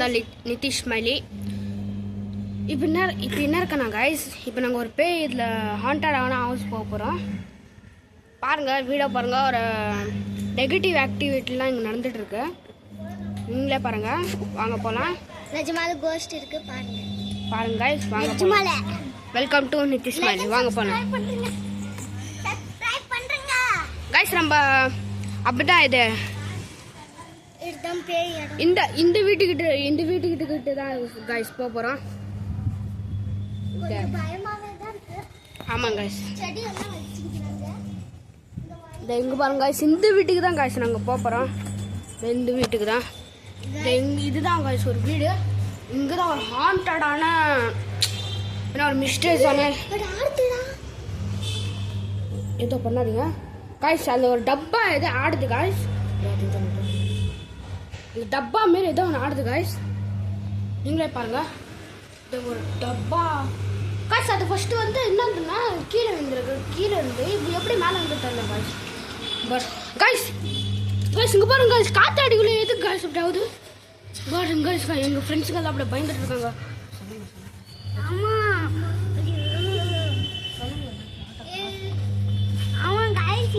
நான் தான் நிதிஷ் ஸ்மைலி. இப்போ என்ன இருக்கேண்ணா கைஸ், இப்போ நாங்கள் ஒரு பேய் இதில் ஹாண்டடான ஹவுஸ் போக போகிறோம். பாருங்கள், வீடியோ பாருங்கள். ஒரு நெகட்டிவ் ஆக்டிவிட்டிலாம் இங்கே நடந்துகிட்ருக்கு, நீங்களே பாருங்கள். வாங்க போகலாம். நிஜமால கோஸ்ட் இருக்கு பாருங்க கைஸ், வாங்க போகலாம். வெல்கம் டு நிதிஷ் ஸ்மைலி, வாங்க போகலாம் கைஸ். நம்ம அப்படிதான் இது இந்த வீட்டுக்கிட்ட தான் கைஸ் போக போகிறோம். ஆமாம் கைஸ், இந்த எங்கே பாருங்க கைஸ், இந்த வீட்டுக்கு தான் கைஸ் நாங்கள் போக போகிறோம். இந்த வீட்டுக்கு தான். இதுதான் கைஸ் ஒரு வீடு. இங்கே தான் ஒரு ஹாண்டடான ஒரு மிஸ்டேக்ஸான ஏதோ பண்ணாதீங்க கைஸ். அந்த ஒரு டப்பா எதோ ஆடுது கைஸ். இந்த டப்பா மாரி ஏதோ ஒன்று ஆடுது கைஸ், நீங்களே பாருங்க. இந்த ஒரு டப்பா கைஸ், அது ஃபஸ்ட்டு வந்து என்னதுன்னா கீழே விழுந்துருக்கு. கீழே இருந்து இப்படி எப்படி மேலே வந்து தரல கைஸ். பட் கைஸ் இங்கே பாருங்க கைஸ், காத்தாடிக்குள்ளே எதுக்கு கைஸ் அப்படி ஆகுது பாருங்க கைஸ். எங்கள் ஃப்ரெண்ட்ஸுங்கெல்லாம் அப்படியே பயந்துட்டு இருக்காங்க.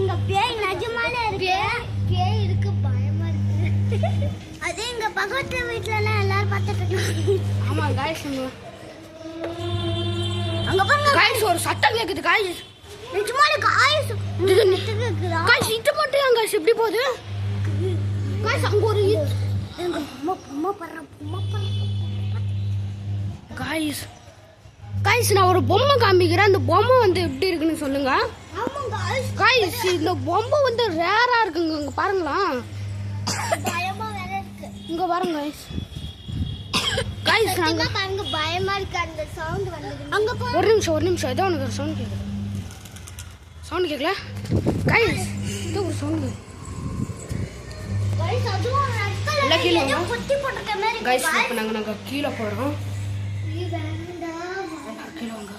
இங்க பேய் நிஜமாலே இருக்கு. பேய் இருக்கு, பயமா இருக்கு. அதே எங்க பக்கத்து வீட்ல எல்லாம் எல்லாரும் பார்த்துட்டு இருக்காங்க. ஆமா गाइस, அங்க பாருங்க गाइस, ஒரு சத்தம் கேக்குது गाइस. நிஜமாலே गाइस, गाइस இது மட்டும் गाइस எப்படி போகுது गाइस. அங்க ஒரு எங்க பொம்மை பறற गाइस நான் ஒரு பொம்மை காமிக்கிறேன். அந்த பொம்மை வந்து எப்படி இருக்குன்னு சொல்லுங்க. ஆமா गाइस இந்த பொம்மை வந்து ரேரா இருக்குங்க. இங்க பாருங்களா, பயமா வேற இருக்கு. இங்க பாருங்க गाइस அங்க பாருங்க, பயமா இருக்கு. அந்த சவுண்ட் வந்தது. அங்க போ. ஒரு நிமிஷம் ஏதோ ஒரு சவுண்ட் கேக்குது. சவுண்ட் கேக்கல गाइस, ஏதோ ஒரு சவுண்ட் गाइस. அதுவும் இல்ல கீழ ஏதோ குத்தி போட்டுக்க மாதிரி இருக்கு. गाइस இப்போ நாங்க கீழ போறோம். இது வேண்டாம். கீழ வாங்க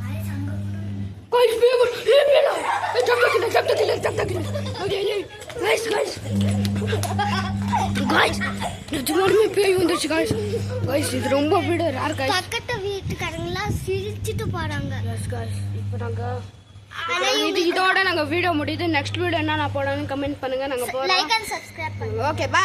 गाइस. அங்க गाइस பேய் நிஜமாலுமே பேய் வந்துருச்சு गाइस. இது ரொம்ப வீடு ரேர் गाइस. பக்கத்து வீட்டுக்காரங்களா சிரிச்சிட்டு போறாங்க. எஸ் गाइस, இப்போ நாங்க இதோட நாங்க வீடியோ முடியுது. நெக்ஸ்ட் வீடியோ என்ன நான் போடணும்னு கமெண்ட் பண்ணுங்க. நாங்க போறோம். லைக் அண்ட் சப்ஸ்கிரைப் பண்ணுங்க. Okay, by.